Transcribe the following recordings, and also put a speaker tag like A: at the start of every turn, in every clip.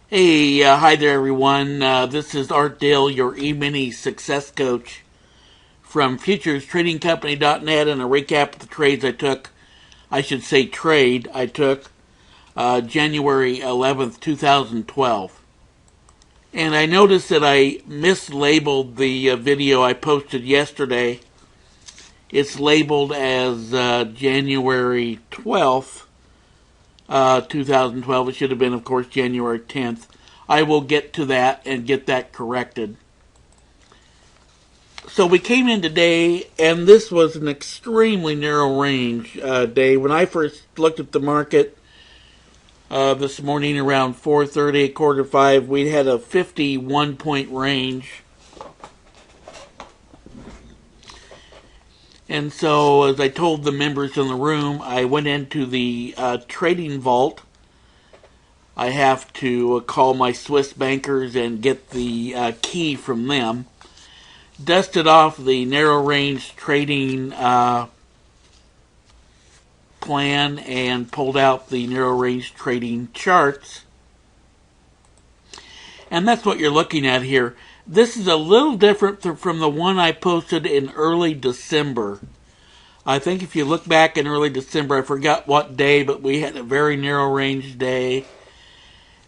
A: Hey, hi there, everyone. This is Art Dale, your E-mini success coach from FuturesTradingCompany.net, and a recap of the trades I took. I should say trade I took January 11th, 2012. And I noticed that I mislabeled the video I posted yesterday. It's labeled as January 12th, 2012. It should have been, of course, January 10th. I will get to that and get that corrected. So we came in today, and this was an extremely narrow range day. When I first looked at the market this morning around 4:30, quarter to 5, we had a 51-point range. And so, as I told the members in the room, I went into the trading vault. I have to call my Swiss bankers and get the key from them. Dusted off the narrow range trading plan and pulled out the narrow range trading charts. And that's what you're looking at here. This is a little different from the one I posted in early December. I think if you look back in early December, I forgot what day, but we had a very narrow range day.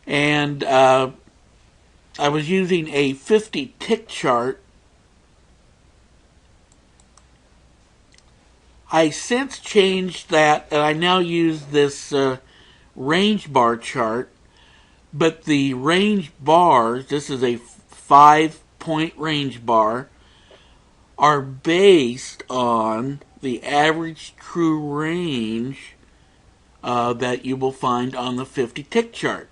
A: And I was using a 50 tick chart. I since changed that, and I now use this range bar chart. But the range bars, this is a 5-point range bar, are based on the average true range that you will find on the 50 tick chart.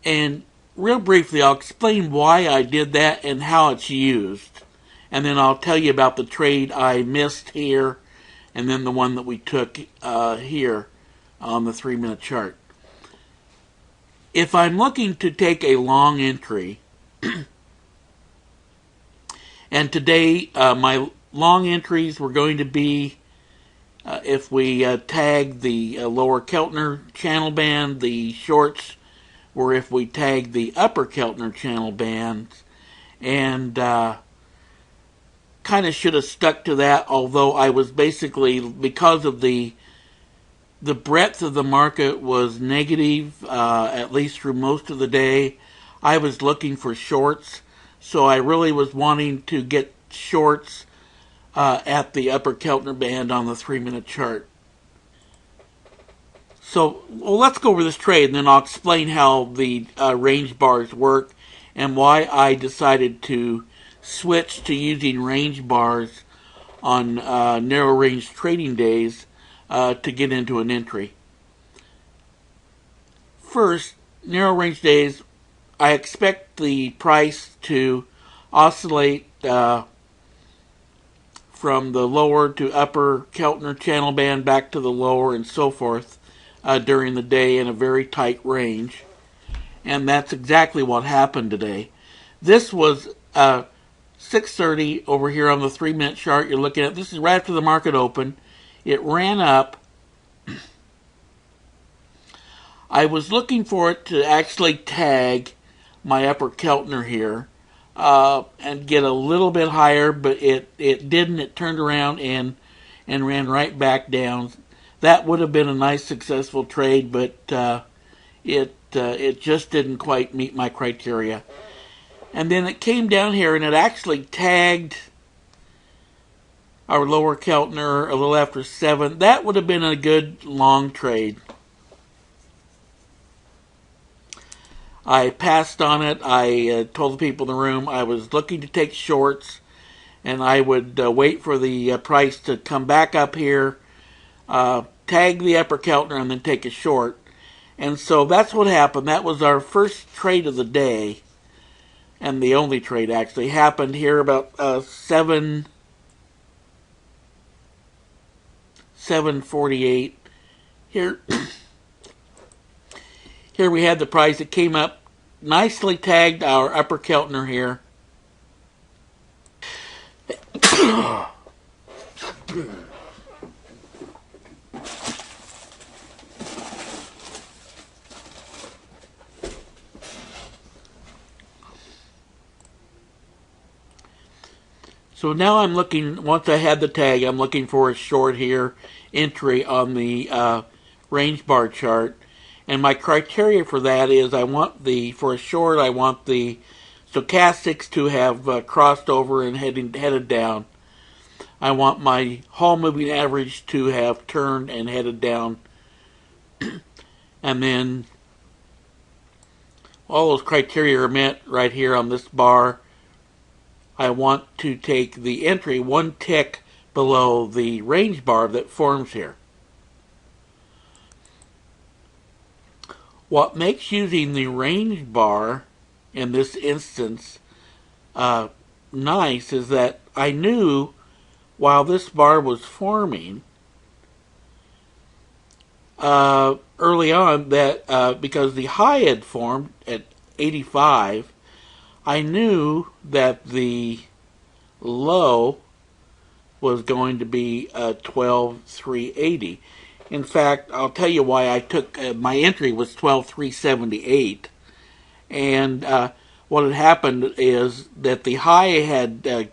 A: And real briefly, I'll explain why I did that and how it's used. And then I'll tell you about the trade I missed here, and then the one that we took here on the 3-minute chart. If I'm looking to take a long entry, and today my long entries were going to be, if we tag the lower Keltner channel band, the shorts were if we tag the upper Keltner channel bands, and kind of should have stuck to that, although I was basically, because of the breadth of the market was negative, at least through most of the day. I was looking for shorts, so I really was wanting to get shorts at the upper Keltner band on the 3-minute chart. So, well, let's go over this trade, and then I'll explain how the range bars work and why I decided to switch to using range bars on narrow range trading days to get into an entry. First, narrow range days, I expect the price to oscillate from the lower to upper Keltner channel band back to the lower and so forth during the day in a very tight range. And that's exactly what happened today. This was 6:30 over here on the 3-minute chart you're looking at. This is right after the market opened. It ran up. I was looking for it to actually tag my upper Keltner here and get a little bit higher, but it didn't. It turned around and ran right back down. That would have been a nice successful trade, but it just didn't quite meet my criteria. And then it came down here and it actually tagged our lower Keltner a little after 7. That would have been a good long trade. I passed on it. I told the people in the room I was looking to take shorts, and I would wait for the price to come back up here, tag the upper Keltner, and then take a short. And so that's what happened. That was our first trade of the day, and the only trade actually happened here about 7:48. Here we had the price. It came up, nicely tagged our upper Keltner here. So now I'm looking, once I had the tag, I'm looking for a short here entry on the range bar chart. And my criteria for that is for a short, I want the stochastics to have crossed over and headed down. I want my Hall moving average to have turned and headed down. And then all those criteria are met right here on this bar. I want to take the entry one tick below the range bar that forms here. What makes using the range bar in this instance nice is that I knew while this bar was forming early on that because the high had formed at 85, I knew that the low was going to be 12,380. In fact, I'll tell you why I took my entry was 12,378, and what had happened is that the high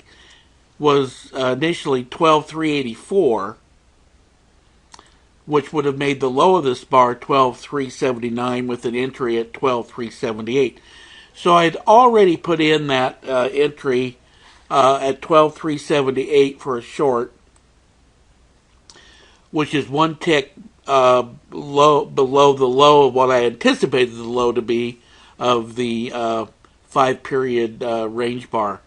A: was initially 12,384, which would have made the low of this bar 12,379 with an entry at 12,378. So I'd already put in that entry at 12,378 for a short, which is one tick below the low of what I anticipated the low to be of the 5-period range bar,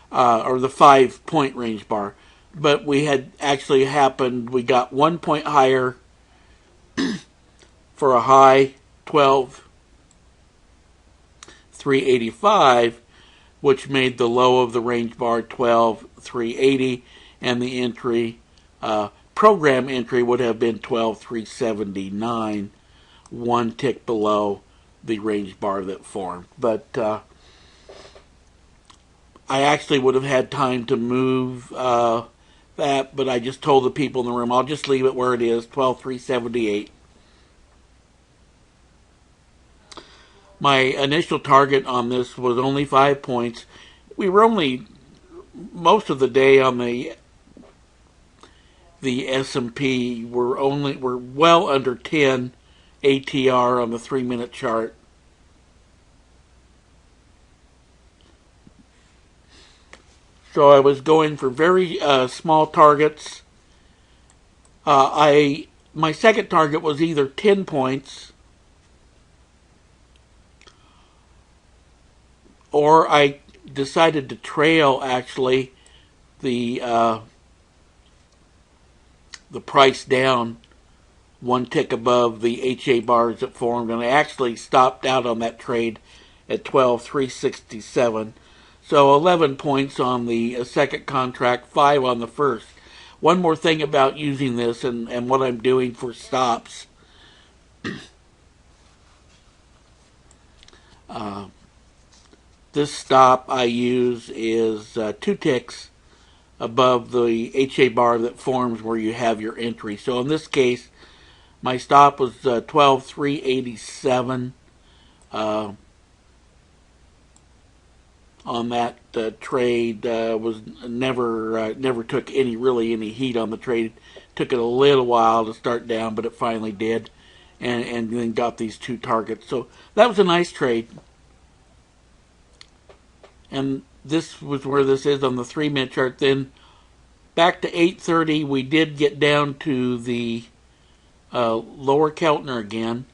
A: or the 5-point range bar. But we had actually happened, we got 1 point higher for a high 12,385, which made the low of the range bar 12,380, and the entry, program entry would have been 12,379, one tick below the range bar that formed. But I actually would have had time to move that, but I just told the people in the room, I'll just leave it where it is, 12,378. My initial target on this was only 5 points. We were only most of the day on the S&P. We're well under 10 ATR on the 3-minute chart. So I was going for very small targets. My second target was either 10 points, or I decided to trail actually the price down one tick above the HA bars that formed, and I actually stopped out on that trade at 12,367. So 11 points on the second contract, 5 on the first. One more thing about using this and what I'm doing for stops. This stop I use is 2 ticks above the HA bar that forms where you have your entry. So in this case, my stop was 12,387. On that trade, was never took any heat on the trade. Took it a little while to start down, but it finally did, and then got these 2 targets. So that was a nice trade. And this was where this is on the 3-minute chart. Then back to 8:30, we did get down to the lower Keltner again.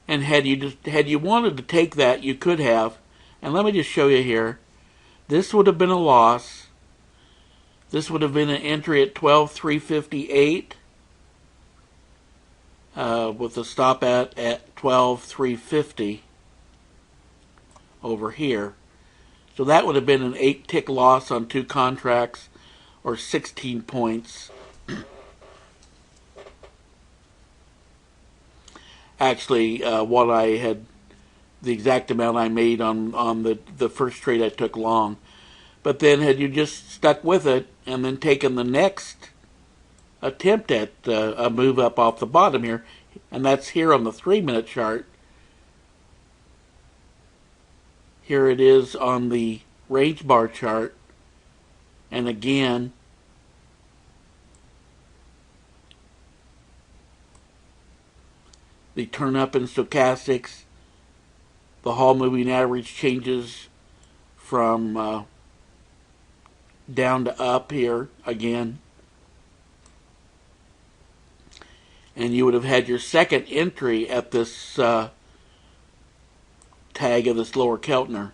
A: And had you wanted to take that, you could have. And let me just show you here. This would have been a loss. This would have been an entry at 12,358 with a stop at 12,350 over here. So that would have been an 8-tick loss on 2 contracts, or 16 points. Actually, the exact amount I made on the first trade I took long. But then had you just stuck with it and then taken the next attempt at a move up off the bottom here, and that's here on the 3-minute chart. Here it is on the range bar chart. And again, the turn up in stochastics, the Hall moving average changes from down to up here again. And you would have had your second entry at this tag of this lower Keltner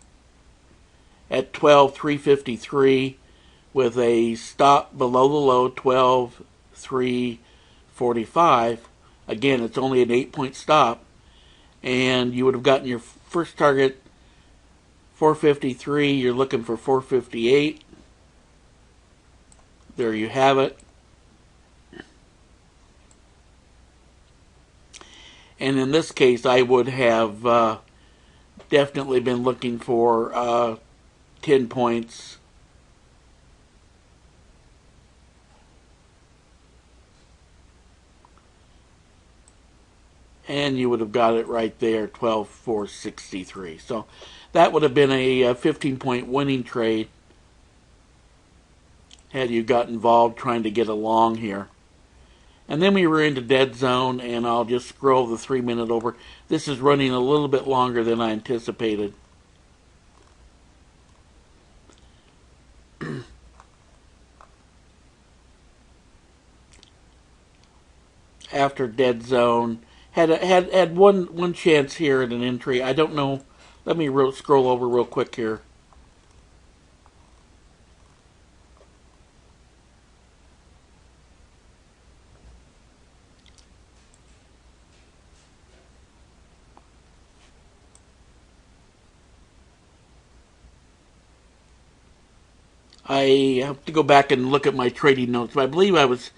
A: at 12,353 with a stop below the low 12,345. Again, it's only an 8-point stop, and you would have gotten your first target 453. You're looking for 458. There you have it. And in this case, I would have definitely been looking for 10 points. And you would have got it right there, 12,463. So that would have been a 15-point winning trade had you got involved trying to get along here. And then we were into dead zone, and I'll just scroll the 3-minute over. This is running a little bit longer than I anticipated. After dead zone, had one chance here at an entry. I don't know. Let me scroll over real quick here. I have to go back and look at my trading notes, but I believe I was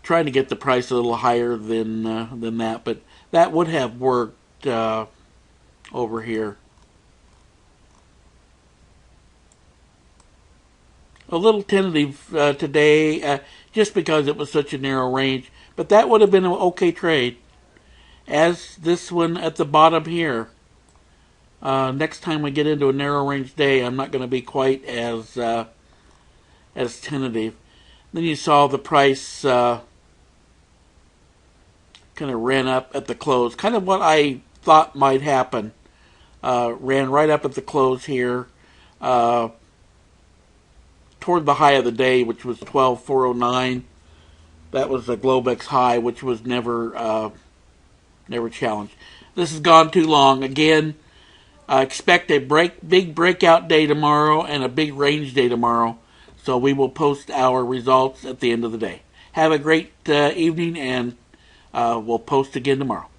A: trying to get the price a little higher than that, but that would have worked over here. A little tentative today, just because it was such a narrow range, but that would have been an okay trade. As this one at the bottom here. Next time we get into a narrow range day, I'm not going to be quite as tentative. Then you saw the price kind of ran up at the close. Kind of what I thought might happen. Ran right up at the close here. Toward the high of the day, which was 12,409. That was the Globex high, which was never challenged. This has gone too long. Again, expect a big breakout day tomorrow and a big range day tomorrow. So we will post our results at the end of the day. Have a great evening, and we'll post again tomorrow.